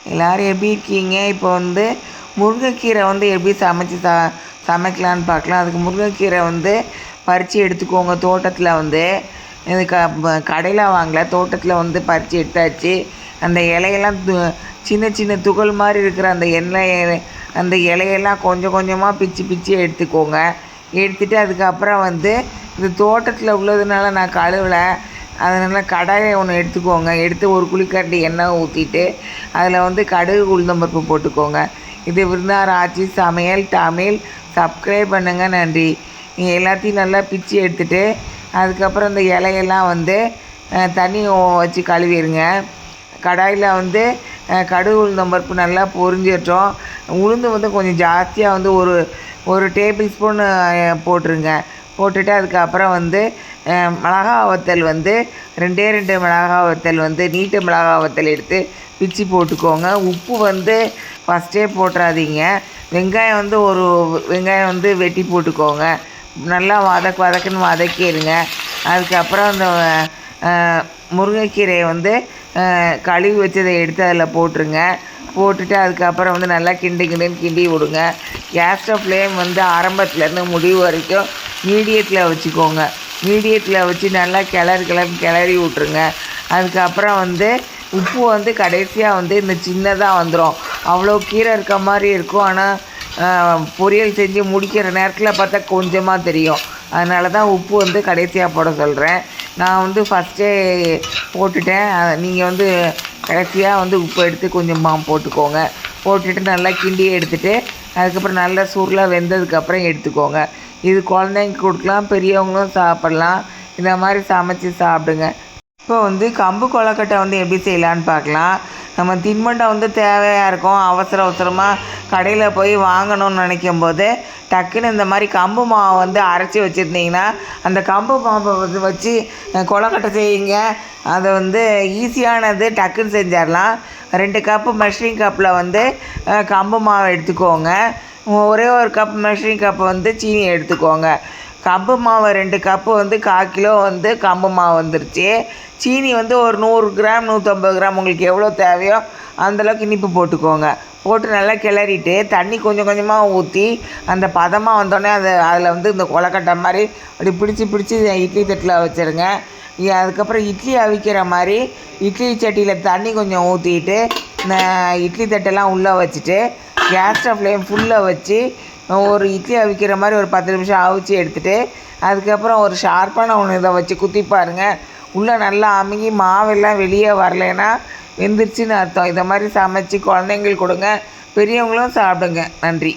எல்லோரும் எப்படி இருக்கீங்க? இப்போ வந்து முருங்கைக்கீரை வந்து எப்படி சமைக்கலான்னு பார்க்கலாம். அதுக்கு முருங்கைக்கீரை வந்து பறித்து எடுத்துக்கோங்க. தோட்டத்தில் வந்து இது கடையில் வாங்கல, தோட்டத்தில் வந்து பறித்து எடுத்தாச்சு. அந்த இலையெல்லாம் சின்ன சின்ன துகள் மாதிரி இருக்கிற அந்த இலையெல்லாம் கொஞ்சம் கொஞ்சமாக பிச்சு பிச்சு எடுத்துக்கோங்க. எடுத்துகிட்டு அதுக்கப்புறம் வந்து இந்த தோட்டத்தில் உள்ளதுனால நான் கழுவலை, அதனால் கடாயை ஒன்று எடுத்துக்கோங்க. எடுத்து ஒரு குழிக்கரண்டி எண்ணெய் ஊற்றிட்டு அதில் வந்து கடுகு உளுந்தம்பருப்பு போட்டுக்கோங்க. இது விருந்தார் ஆச்சி சமையல் தமிழ். சப்ஸ்கிரைப் பண்ணுங்கள். நன்றி. நீங்கள் எல்லாத்தையும் நல்லா பிச்சு எடுத்துகிட்டு அதுக்கப்புறம் இந்த இலையெல்லாம் வந்து தண்ணி வச்சு கழுவிடுங்க. கடாயில் வந்து கடுகு உளுந்தம்பருப்பு நல்லா பொரிஞ்சிட்டோம். உளுந்து வந்து கொஞ்சம் ஜாஸ்தியாக வந்து ஒரு டேபிள் ஸ்பூன் போட்டுருங்க. போட்டுட்டு அதுக்கப்புறம் வந்து மிளகா வத்தல் வந்து 2 மிளகா வத்தல் வந்து நீட்டு மிளகா வத்தல் எடுத்து பிச்சு போட்டுக்கோங்க. உப்பு வந்து ஃபஸ்ட்டே போட்டுறாதீங்க. வெங்காயம் வந்து ஒரு வெங்காயம் வந்து வெட்டி போட்டுக்கோங்க. நல்லா வதக்குன்னு வதக்கிடுங்க. அதுக்கப்புறம் அந்த முருங்கைக்கீரையை வந்து கழுவி வச்சதை எடுத்து அதில் போட்டுருங்க. போட்டுட்டு அதுக்கப்புறம் வந்து நல்லா கிண்டி விடுங்க. கேஸ் ஸ்டவ் ஃப்ளேம் வந்து ஆரம்பத்துலேருந்து முடிவு வரைக்கும் மீடியத்தில் வச்சுக்கோங்க. மீடியத்தில் வச்சு நல்லா கிளறி விட்ருங்க. அதுக்கப்புறம் வந்து உப்பு வந்து கடைசியாக வந்து இந்த சின்னதாக வந்துடும். அவ்வளோ கீரை இருக்க மாதிரி இருக்கும், ஆனால் பொரியல் செஞ்சு முடிக்கிற நேரத்தில் பார்த்தா கொஞ்சமாக தெரியும். அதனால தான் உப்பு வந்து கடைசியாக போட சொல்கிறேன். நான் வந்து ஃபஸ்ட்டே போட்டுட்டேன். நீங்கள் வந்து கடைசியாக வந்து உப்பு எடுத்து கொஞ்சமாக போட்டுக்கோங்க. போட்டுட்டு நல்லா கிண்டி எடுத்துகிட்டு அதுக்கப்புறம் நல்லா சுருளாக வெந்ததுக்கப்புறம் எடுத்துக்கோங்க. இது குழந்தைங்க கொடுக்கலாம், பெரியவங்களும் சாப்பிட்லாம். இந்த மாதிரி சமைச்சி சாப்பிடுங்க. இப்போ வந்து கம்பு கொழுக்கட்டை வந்து எப்படி செய்யலான்னு பார்க்கலாம். நம்ம தின்பண்டம் வந்து தேவையாக இருக்கும். அவசரமாக கடையில் போய் வாங்கணும்னு நினைக்கும் போது டக்குன்னு இந்த மாதிரி கம்பு மாவை வந்து அரைச்சி வச்சுருந்தீங்கன்னா அந்த கம்பு மாவை வந்து வச்சு கொழுக்கட்டை செய்யுங்க. அதை வந்து ஈஸியானது, டக்குன்னு செஞ்சிடலாம். 2 கப்பு மெஷரிங் கப்பில் வந்து கம்பு மாவை எடுத்துக்கோங்க. ஒரே ஒரு கப் மெஷரிங் கப்பு வந்து சீனி எடுத்துக்கோங்க. கம்பு மாவு 2 கப்பு வந்து 1/4 கிலோ வந்து கம்பு மாவு வந்துருச்சு. சீனி வந்து ஒரு 100 கிராம் 150 கிராம் உங்களுக்கு எவ்வளோ தேவையோ அந்தளவுக்கு இனிப்பு போட்டுக்கோங்க. போட்டு நல்லா கிளறிட்டு தண்ணி கொஞ்சம் கொஞ்சமாக ஊற்றி அந்த பதமாக வந்தோடனே அதில் வந்து இந்த கொழுக்கட்டை மாதிரி அப்படி பிடிச்சி இட்லி தட்டில் வச்சுருங்க. அதுக்கப்புறம் இட்லி அவிக்கிற மாதிரி இட்லி சட்டியில் தண்ணி கொஞ்சம் ஊற்றிட்டு இட்லி தட்டெல்லாம் உள்ளே வச்சுட்டு கேஸ் ஸ்டவ் ஃப்ளேம் ஃபுல்லாக வச்சு ஒரு இட்லி அவிக்கிற மாதிரி ஒரு 10 நிமிஷம் அவிச்சு எடுத்துகிட்டு அதுக்கப்புறம் ஒரு ஷார்ப்பான ஒன்று இதை வச்சு குத்தி பாருங்கள். உள்ளே நல்லா அமுங்கி மாவெல்லாம் வெளியே வரலைன்னா வெந்துருச்சுன்னு அர்த்தம். இதை மாதிரி சமைச்சு குழந்தைங்களுக்கு கொடுங்க, பெரியவங்களும் சாப்பிடுங்க. நன்றி.